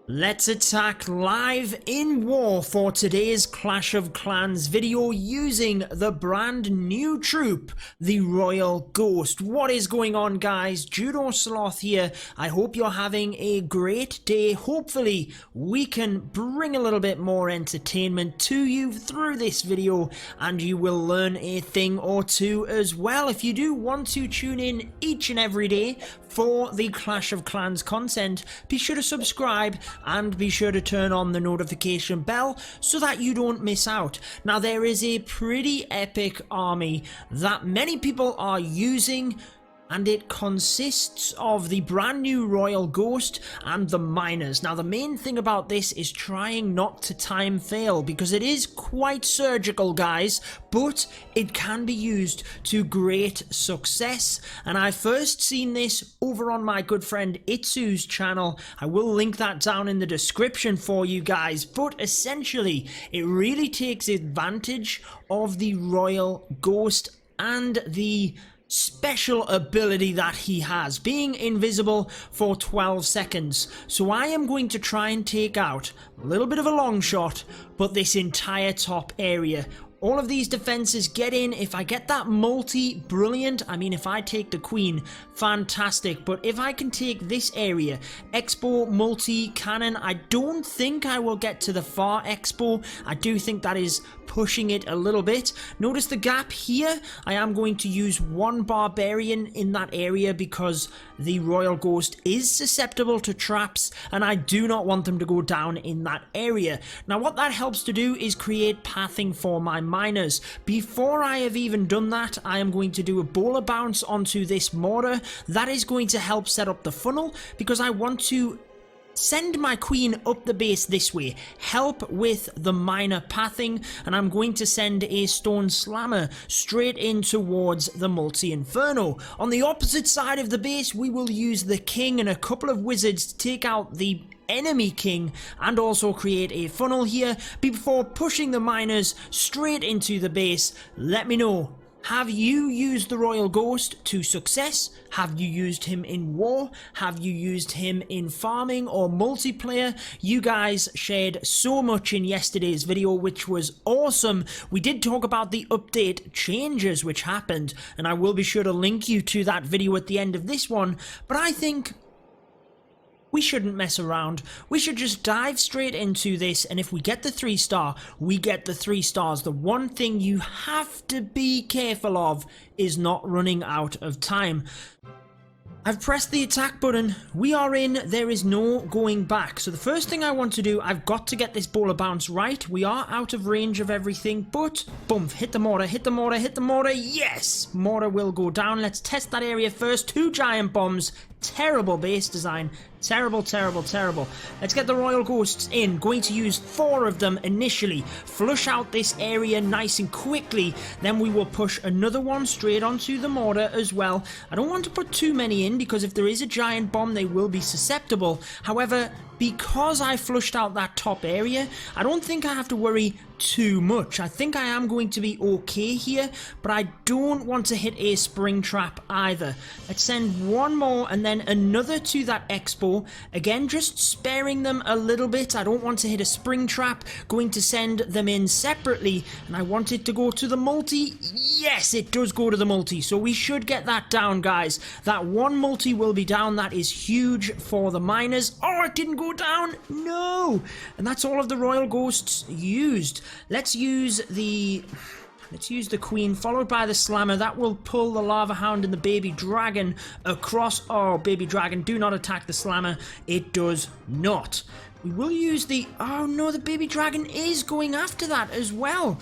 Let's attack live in war for today's Clash of Clans video using the brand new troop, the Royal Ghost. What is going on, guys? Judo Sloth here. I hope you're having a great day. Hopefully we can bring a little bit more entertainment to you through this video and you will learn a thing or two as well. If you do want to tune in each and every day for the Clash of Clans content, be sure to subscribe and be sure to turn on the notification bell so that you don't miss out. Now, there is a pretty epic army that many people are using, and it consists of the brand new Royal Ghost and the miners. Now, the main thing about this is trying not to time fail, because it is quite surgical, guys, but it can be used to great success. And I first seen this over on my good friend Itsu's channel. I will link that down in the description for you guys, but essentially it really takes advantage of the Royal Ghost and the special ability that he has, being invisible for 12 seconds. So I am going to try and take out a little bit of a long shot, but this entire top area. All of these defenses get in. If I get that multi, brilliant. I mean, if I take the queen, fantastic. But if I can take this area, expo, multi, cannon, I don't think I will get to the far expo. I do think that is pushing it a little bit. Notice the gap here. I am going to use one barbarian in that area because the Royal Ghost is susceptible to traps and I do not want them to go down in that area. Now, what that helps to do is create pathing for my miners. Before I have even done that, I am going to do a bowler bounce onto this mortar. That is going to help set up the funnel because I want to send my queen up the base this way, help with the miner pathing, and I'm going to send a stone slammer straight in towards the multi-inferno. On the opposite side of the base, we will use the king and a couple of wizards to take out the enemy king and also create a funnel here before pushing the miners straight into the base. Let me know, have you used the Royal Ghost to success? Have you used him in war? Have you used him in farming or multiplayer? You guys shared so much in yesterday's video, which was awesome. We did talk about the update changes which happened, and I will be sure to link you to that video at the end of this one. But I think we shouldn't mess around. We should just dive straight into this, and if we get the 3-star, we get the 3 stars. The one thing you have to be careful of is not running out of time. I've pressed the attack button. We are in. There is no going back. So the first thing I want to do, I've got to get this bowler bounce right. We are out of range of everything, but boom, hit the mortar, hit the mortar, hit the mortar. Yes, mortar will go down. Let's test that area first. 2 giant bombs. Terrible base design. Terrible, terrible, terrible. Let's get the Royal Ghosts in. Going to use 4 of them initially. Flush out this area nice and quickly. Then we will push another one straight onto the mortar as well. I don't want to put too many in because if there is a giant bomb, they will be susceptible. However, because I flushed out that top area, I don't think I have to worry too much. I think I am going to be okay here, but I don't want to hit a spring trap either. Let's send one more and then another to that expo. Again, just sparing them a little bit. I don't want to hit a spring trap. Going to send them in separately, and I want it to go to the multi. Yes, it does go to the multi, so we should get that down, guys. That one multi will be down. That is huge for the miners. Oh, it didn't go down. No, and that's all of the Royal Ghosts used. Let's use the queen followed by the slammer. That will pull the lava hound and the baby dragon across. Oh, baby dragon, do not attack the slammer. It does not. We will use the, oh no, the baby dragon is going after that as well.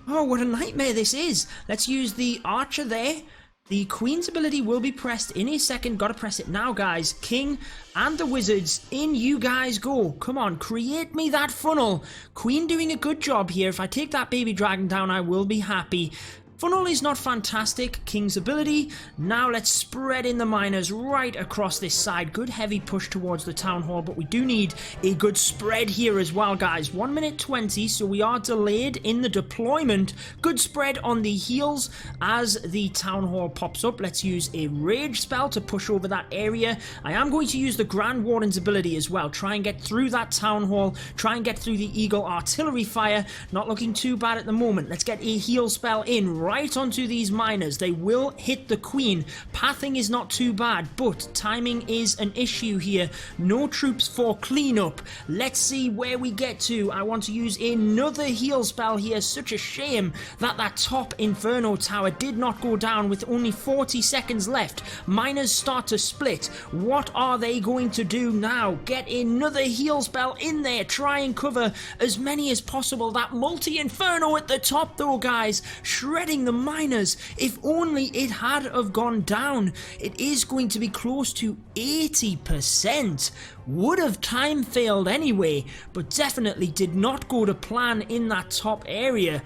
Oh, what a nightmare this is. Let's use the archer there. The queen's ability will be pressed in a second. Gotta press it now, guys. King and the wizards, in you guys go. Come on, create me that funnel. Queen doing a good job here. If I take that baby dragon down, I will be happy. Funnel is not fantastic, King's ability. Now let's spread in the miners right across this side. Good heavy push towards the town hall, but we do need a good spread here as well, guys. 1 minute 20, so we are delayed in the deployment. Good spread on the heals as the town hall pops up. Let's use a rage spell to push over that area. I am going to use the Grand Warden's ability as well. Try and get through that town hall. Try and get through the Eagle artillery fire. Not looking too bad at the moment. Let's get a heal spell in right onto these miners. They will hit the queen. Pathing is not too bad, but timing is an issue here. No troops for cleanup. Let's see where we get to. I want to use another heal spell here. Such a shame that that top Inferno tower did not go down with only 40 seconds left. Miners start to split. What are they going to do now? Get another heal spell in there. Try and cover as many as possible. That multi-Inferno at the top though, guys. Shredding the miners. If only it had have gone down. It is going to be close to 80%. Would have time failed anyway, but definitely did not go to plan in that top area.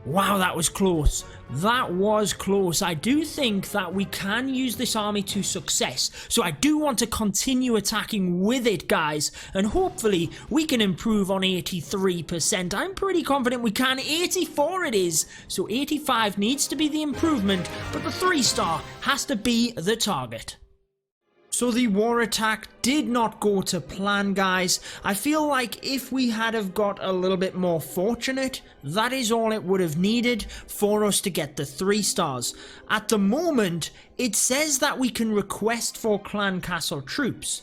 Wow, that was close. That was close. I do think that we can use this army to success. So I do want to continue attacking with it, guys. And hopefully we can improve on 83%. I'm pretty confident we can. 84 it is. So 85 needs to be the improvement. But the 3-star has to be the target. So the war attack did not go to plan, guys. I feel like if we had have got a little bit more fortunate, that is all it would have needed for us to get the 3 stars. At the moment, it says that we can request for clan castle troops.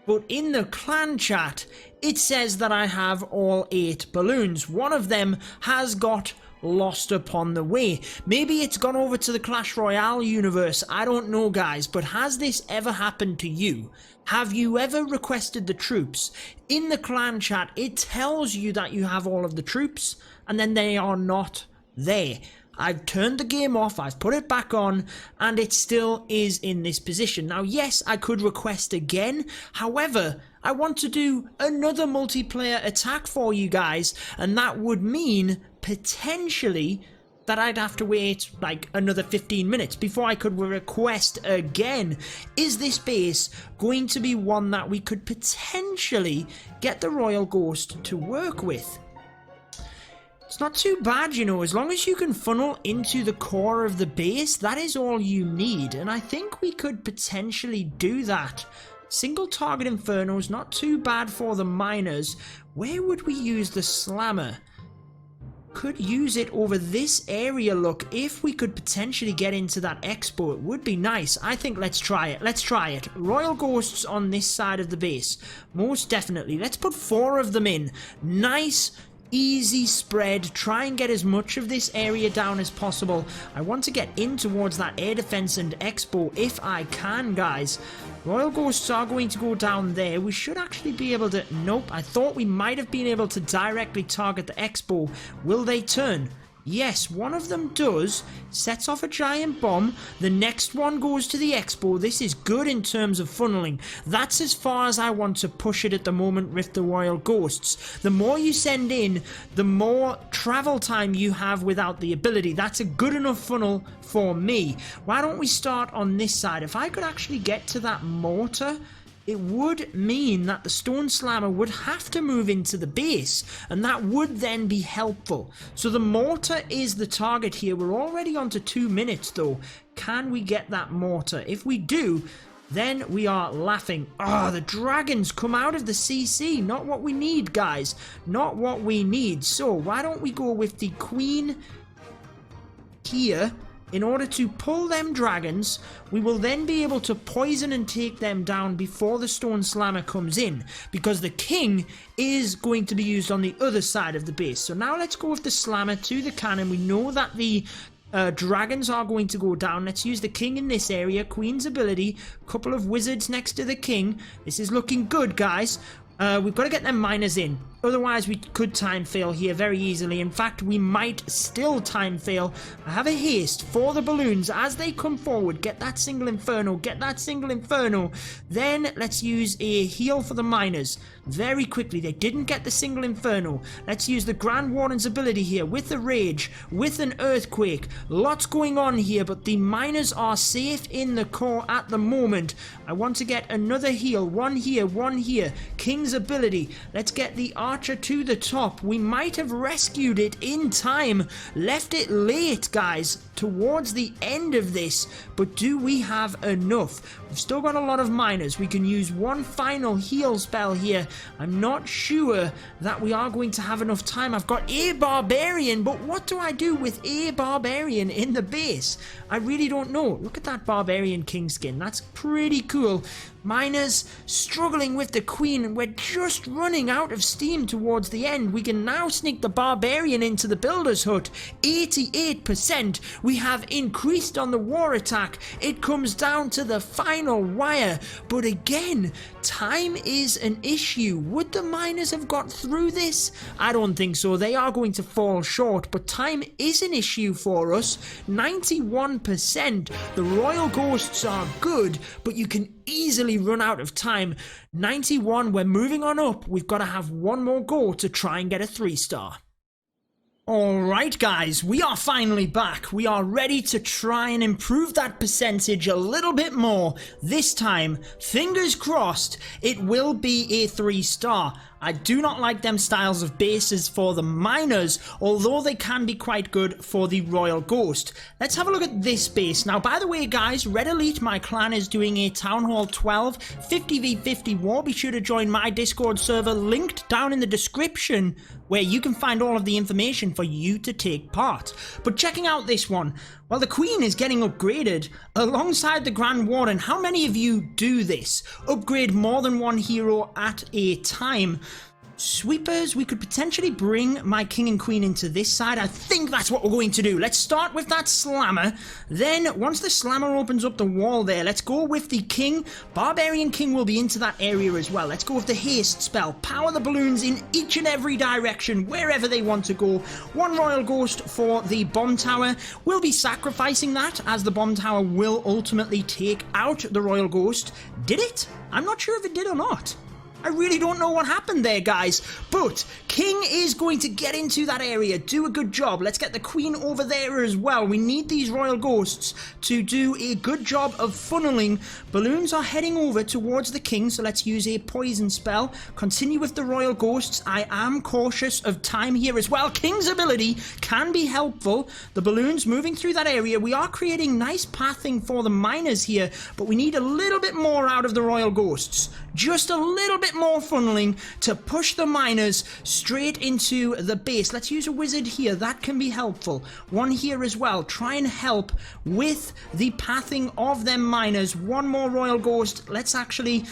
But in the clan chat, it says that I have all 8 balloons. One of them has got lost upon the way. Maybe it's gone over to the Clash Royale universe. I don't know, guys, but has this ever happened to you? Have you ever requested the troops? In the clan chat, it tells you that you have all of the troops, and then they are not there. I've turned the game off, I've put it back on, and it still is in this position. Now, yes, I could request again. However, I want to do another multiplayer attack for you guys, and that would mean potentially that I'd have to wait like another 15 minutes before I could request again. Is this base going to be one that we could potentially get the Royal Ghost to work with? It's not too bad, you know, as long as you can funnel into the core of the base, that is all you need, and I think we could potentially do that. Single target Inferno's not too bad for the miners. Where would we use the Slammer? Could use it over this area, look. If we could potentially get into that expo, it would be nice. I think let's try it. Let's try it. Royal Ghosts on this side of the base. Most definitely. Let's put 4 of them in. Nice, easy spread. Try and get as much of this area down as possible. I want to get in towards that air defense and expo if I can, guys. Royal Ghosts are going to go down there. We should actually be able to... Nope, I thought we might have been able to directly target the expo. Will they turn? Yes, one of them does. Sets off a giant bomb. The next one goes to the expo. This is good in terms of funneling. That's as far as I want to push it at the moment with the Royal Ghosts. The more you send in, the more travel time you have without the ability. That's a good enough funnel for me. Why don't we start on this side? If I could actually get to that mortar, it would mean that the Stone Slammer would have to move into the base, and that would then be helpful. So the mortar is the target here. We're already on to 2 minutes though. Can we get that mortar? If we do, then we are laughing. Ah, the dragons come out of the CC. Not what we need, guys. Not what we need. So why don't we go with the Queen here? In order to pull them dragons, we will then be able to poison and take them down before the Stone Slammer comes in, because the King is going to be used on the other side of the base. So now let's go with the Slammer to the cannon. We know that the dragons are going to go down. Let's use the King in this area. Queen's ability, couple of wizards next to the King. This is looking good, guys. We've got to get them miners in. Otherwise, we could time fail here very easily. In fact, we might still time fail. I have a haste for the balloons as they come forward. Get that single inferno. Get that single inferno. Then let's use a heal for the miners. Very quickly. They didn't get the single inferno. Let's use the Grand Warden's ability here with the rage, with an earthquake. Lots going on here, but the miners are safe in the core at the moment. I want to get another heal. One here, one here. King's ability. Let's get the archer to the top. We might have rescued it in time. Left it late, guys, towards the end of this. But do we have enough? We've still got a lot of miners. We can use one final heal spell here. I'm not sure that we are going to have enough time. I've got a barbarian, but what do I do with a barbarian in the base? I really don't know. Look at that barbarian king skin. That's pretty cool. Miners struggling with the queen, and we're just running out of steam towards the end. We can now sneak the barbarian into the builder's hut. 88%. We have increased on the war attack. It comes down to the final wire. But again, time is an issue. Would the miners have got through this? I don't think so. They are going to fall short, but time is an issue for us. 91%. The royal ghosts are good, but you can easily run out of time. 91, we're moving on up. We've got to have one more go to try and get a 3-star. Alright guys, we are finally back. We are ready to try and improve that percentage a little bit more. This time, fingers crossed, it will be a 3-star. I do not like them styles of bases for the miners, although they can be quite good for the Royal Ghost. Let's have a look at this base. Now, by the way, guys, Red Elite, my clan, is doing a Town Hall 12 50v50 war. Be sure to join my Discord server, linked down in the description, where you can find all of the information for you to take part. But checking out this one, well, the Queen is getting upgraded alongside the Grand Warden. How many of you do this? Upgrade more than one hero at a time. Sweepers, we could potentially bring my king and queen into this side. I think that's what we're going to do. Let's start with that slammer. Then, once the slammer opens up the wall there, let's go with the king. Barbarian king will be into that area as well. Let's go with the haste spell. Power the balloons in each and every direction, wherever they want to go. One royal ghost for the bomb tower. We'll be sacrificing that, as the bomb tower will ultimately take out the royal ghost. Did it? I'm not sure if it did or not. I really don't know what happened there, guys. But King is going to get into that area. Do a good job. Let's get the Queen over there as well. We need these Royal Ghosts to do a good job of funneling. Balloons are heading over towards the King, so let's use a poison spell. Continue with the Royal Ghosts. I am cautious of time here as well. King's ability can be helpful. The balloons moving through that area. We are creating nice pathing for the miners here, but we need a little bit more out of the Royal Ghosts. Just a little bit more funneling to push the miners straight into the base. Let's use a wizard here. That can be helpful. One here as well. Try and help with the pathing of them miners. One more royal ghost. Let's actually...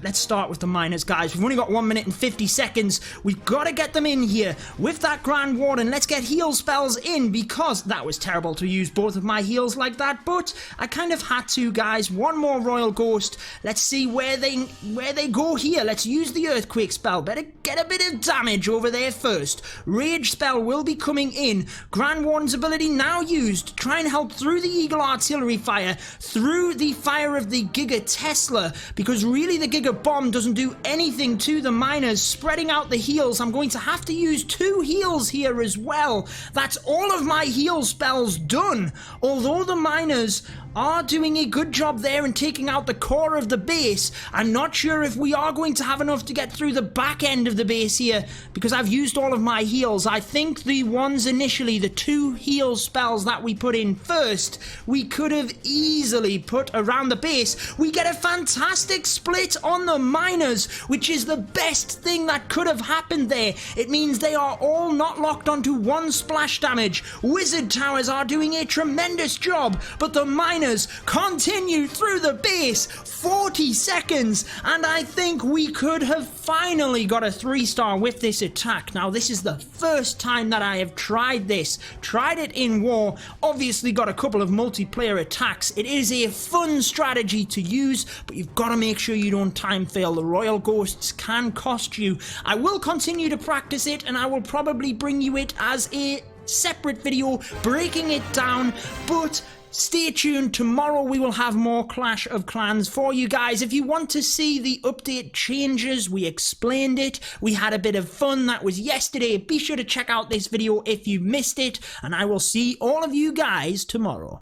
let's start with the miners, guys. We've only got 1 minute and 50 seconds. We've got to get them in here with that Grand Warden. Let's get heal spells in, because that was terrible to use both of my heals like that, but I kind of had to, guys. One more Royal Ghost. Let's see where they go here. Let's use the Earthquake spell. Better get a bit of damage over there first. Rage spell will be coming in. Grand Warden's ability now used. Try and help through the Eagle Artillery fire, through the fire of the Giga Tesla, because really the Giga Bomb doesn't do anything to the miners. Spreading out the heals. I'm going to have to use 2 heals here as well. That's all of my heal spells done. Although the miners are doing a good job there and taking out the core of the base, I'm not sure if we are going to have enough to get through the back end of the base here, because I've used all of my heals. I think the ones initially, the 2 heal spells that we put in first, we could have easily put around the base. We get a fantastic split on the miners, which is the best thing that could have happened there. It means they are all not locked onto one splash damage. Wizard towers are doing a tremendous job, but the miners arenas continue through the base, 40 seconds, and I think we could have finally got a 3-star with this attack. Now this is the first time that I have tried this. Tried it in war, obviously got a couple of multiplayer attacks. It is a fun strategy to use, but you've got to make sure you don't time fail. The Royal Ghosts can cost you. I will continue to practice it, and I will probably bring you it as a separate video breaking it down, but stay tuned. Tomorrow we will have more Clash of Clans for you guys. If you want to see the update changes, we explained it. We had a bit of fun. That was yesterday. Be sure to check out this video if you missed it, and I will see all of you guys tomorrow.